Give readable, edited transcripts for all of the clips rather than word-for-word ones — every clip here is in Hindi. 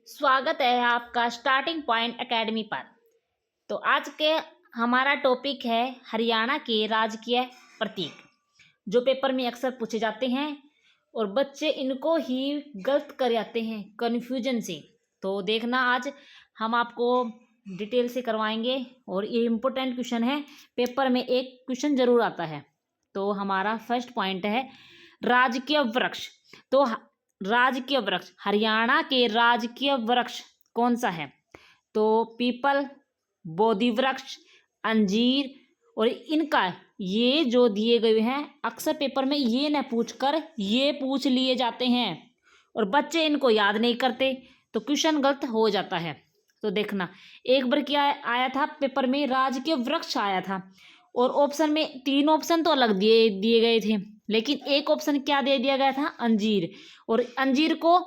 स्वागत है आपका स्टार्टिंग पॉइंट एकेडमी पर। तो आज के हमारा टॉपिक है हरियाणा के राजकीय प्रतीक, जो पेपर में अक्सर पूछे जाते हैं और बच्चे इनको ही गलत कर जाते हैं कन्फ्यूजन से। तो देखना, आज हम आपको डिटेल से करवाएंगे और ये इम्पोर्टेंट क्वेश्चन है, पेपर में एक क्वेश्चन जरूर आता है। तो हमारा फर्स्ट पॉइंट है राजकीय वृक्ष। तो राजकीय वृक्ष, हरियाणा के राजकीय वृक्ष कौन सा है? तो पीपल, बोधि वृक्ष, अंजीर। और इनका ये जो दिए गए हैं, अक्सर पेपर में ये न पूछकर ये पूछ लिए जाते हैं और बच्चे इनको याद नहीं करते, तो क्वेश्चन गलत हो जाता है। तो देखना, एक बार क्या आया था पेपर में, राजकीय वृक्ष आया था और ऑप्शन में 3 ऑप्शन तो अलग दिए गए थे, लेकिन एक ऑप्शन क्या दे दिया गया था? अंजीर। और अंजीर को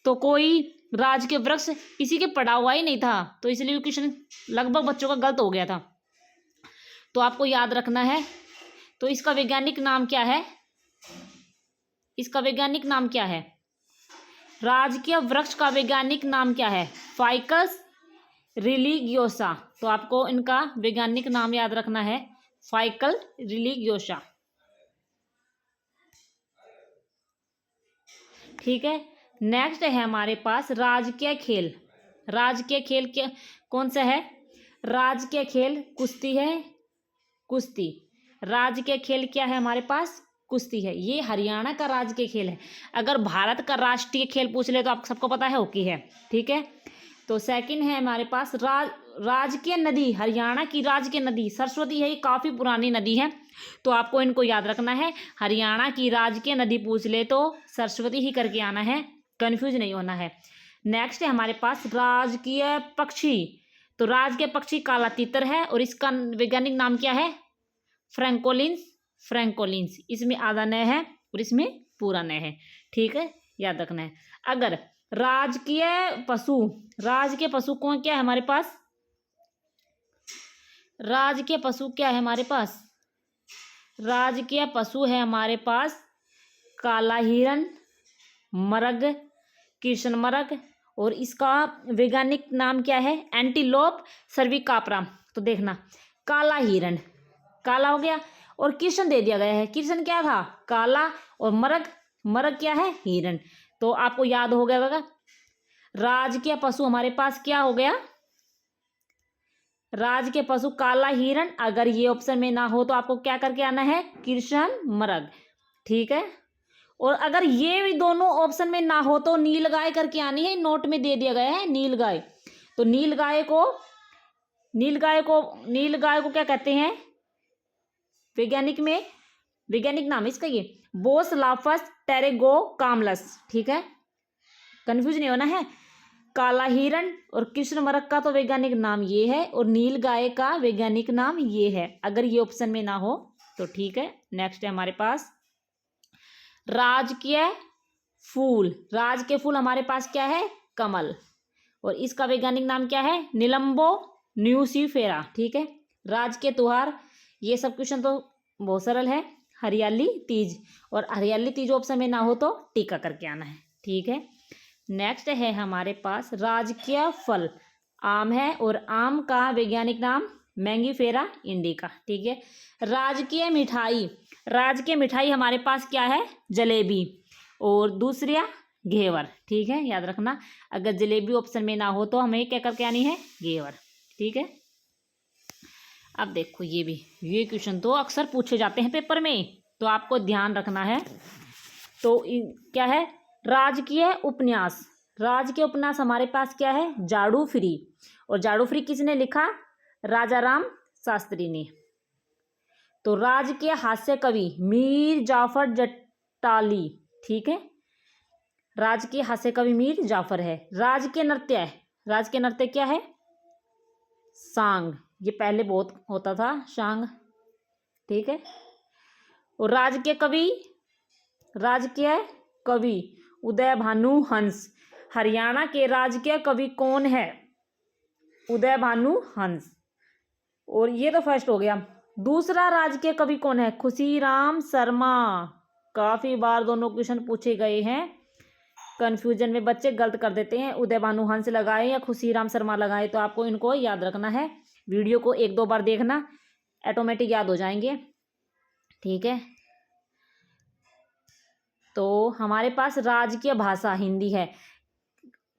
तो कोई राजकीय वृक्ष किसी के पढ़ा हुआ ही नहीं था, तो इसलिए क्वेश्चन लगभग बच्चों का गलत हो गया था। तो आपको याद रखना है। तो इसका वैज्ञानिक नाम क्या है? इसका वैज्ञानिक नाम क्या है? राजकीय वृक्ष का वैज्ञानिक नाम क्या है? फाइकस रिलीगियोसा। तो आपको इनका वैज्ञानिक नाम याद रखना है, फाइकल रिलीगियोसा। ठीक है। नेक्स्ट है हमारे पास राजकीय खेल। राजकीय खेल क्या कौन सा है? राजकीय खेल कुश्ती है, कुश्ती। राजकीय खेल क्या है हमारे पास? कुश्ती है। ये हरियाणा का राजकीय खेल है। अगर भारत का राष्ट्रीय खेल पूछ ले तो आप सबको पता है हॉकी है। ठीक है। तो सेकंड है हमारे पास राजकीय नदी। हरियाणा की राजकीय नदी सरस्वती है, ये काफ़ी पुरानी नदी है, तो आपको इनको याद रखना है। हरियाणा की राजकीय नदी पूछ ले तो सरस्वती ही करके आना है, कंफ्यूज नहीं होना है। नेक्स्ट है हमारे पास राजकीय पक्षी। तो राजकीय पक्षी काला तीतर है और इसका वैज्ञानिक नाम क्या है? फ्रैंकोलिन्स। फ्रैंकोलिन्स। इसमें आधा न है और इसमें पूरा न है। ठीक है, याद रखना है। अगर राजकीय पशु, राजकीय पशु कौन क्या है हमारे पास? राजकीय पशु क्या है हमारे पास? राजकीय पशु है हमारे पास काला हिरण, मरग, कृष्ण मरग। और इसका वैज्ञानिक नाम क्या है? एंटीलोप सर्विकाप्रा। तो देखना, काला हिरण काला हो गया और कृष्ण दे दिया गया है। कृष्ण क्या था? काला। और मरग, मरग क्या है? हिरण। तो आपको याद हो गया होगा, राजकीय पशु हमारे पास क्या हो गया? राजकीय पशु काला हिरण। अगर ये ऑप्शन में ना हो तो आपको क्या करके आना है? कृष्ण मरग। ठीक है। और अगर ये भी दोनों ऑप्शन में ना हो तो नीलगाय करके आनी है, नोट में दे दिया गया है नीलगाय। तो नीलगाय को क्या कहते हैं वैज्ञानिक में? वैज्ञानिक नाम इसका ये बोसलाफस टेरेगोकामलस। ठीक है, कंफ्यूज नहीं होना है। काला हिरण और कृष्ण मरग का तो वैज्ञानिक नाम ये है और नीलगाय का वैज्ञानिक नाम ये है, अगर ये ऑप्शन में ना हो तो। ठीक है। नेक्स्ट है हमारे पास राजकीय फूल। राजकीय फूल हमारे पास क्या है? कमल। और इसका वैज्ञानिक नाम क्या है? निलंबो न्यूसीफेरा। ठीक है। राजकीय त्योहार, ये सब क्वेश्चन तो बहुत सरल है। हरियाली तीज, और हरियाली तीज ऑप्शन में ना हो तो टीका करके आना है। ठीक है। नेक्स्ट है हमारे पास राजकीय फल, आम है और आम का वैज्ञानिक नाम मैंगीफेरा इंडिका। ठीक है। राजकीय मिठाई, राजकीय मिठाई हमारे पास क्या है? जलेबी और दूसरा घेवर। ठीक है, याद रखना, अगर जलेबी ऑप्शन में ना हो तो हमें क्या करके आनी है? घेवर। ठीक है। अब देखो, ये क्वेश्चन तो अक्सर पूछे जाते हैं पेपर में, तो आपको ध्यान रखना है। तो क्या है? राजकीय उपन्यास। राजकीय उपन्यास हमारे पास क्या है? जाड़ू फ्री। और जाड़ू फ्री किसने लिखा? राजा राम शास्त्री ने। तो राजकीय हास्य कवि मीर जाफर जटाली। ठीक है, राजकीय हास्य कवि मीर जाफर है। राजकीय नृत्य, राजकीय नृत्य क्या है? सांग। ये पहले बहुत होता था सांग। ठीक है। और राजकीय कवि उदय भानु हंस। हरियाणा के राजकीय कवि कौन है? उदय भानु हंस। और ये तो फर्स्ट हो गया। दूसरा राजकीय कवि कौन है? खुशीराम शर्मा। काफी बार दोनों क्वेश्चन पूछे गए हैं, कन्फ्यूजन में बच्चे गलत कर देते हैं, उदय भानु हंस लगाए या खुशीराम शर्मा लगाए, तो आपको इनको याद रखना है। वीडियो को 1-2 बार देखना, ऑटोमेटिक याद हो जाएंगे। ठीक है, तो हमारे पास राजकीय भाषा हिंदी है।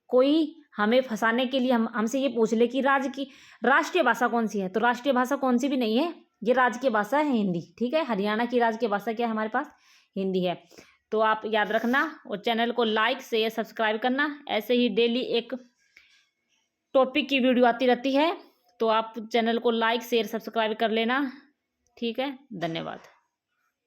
कोई हमें फंसाने के लिए हमसे ये पूछ ले कि राष्ट्रीय भाषा कौन सी है, तो राष्ट्रीय भाषा कौन सी भी नहीं है, ये राजकीय भाषा है हिंदी। ठीक है, हरियाणा की राजकीय भाषा क्या है हमारे पास, हिंदी है। तो आप याद रखना और चैनल को लाइक शेयर सब्सक्राइब करना। ऐसे ही डेली एक टॉपिक की वीडियो आती रहती है, तो आप चैनल को लाइक शेयर सब्सक्राइब कर लेना। ठीक है, धन्यवाद।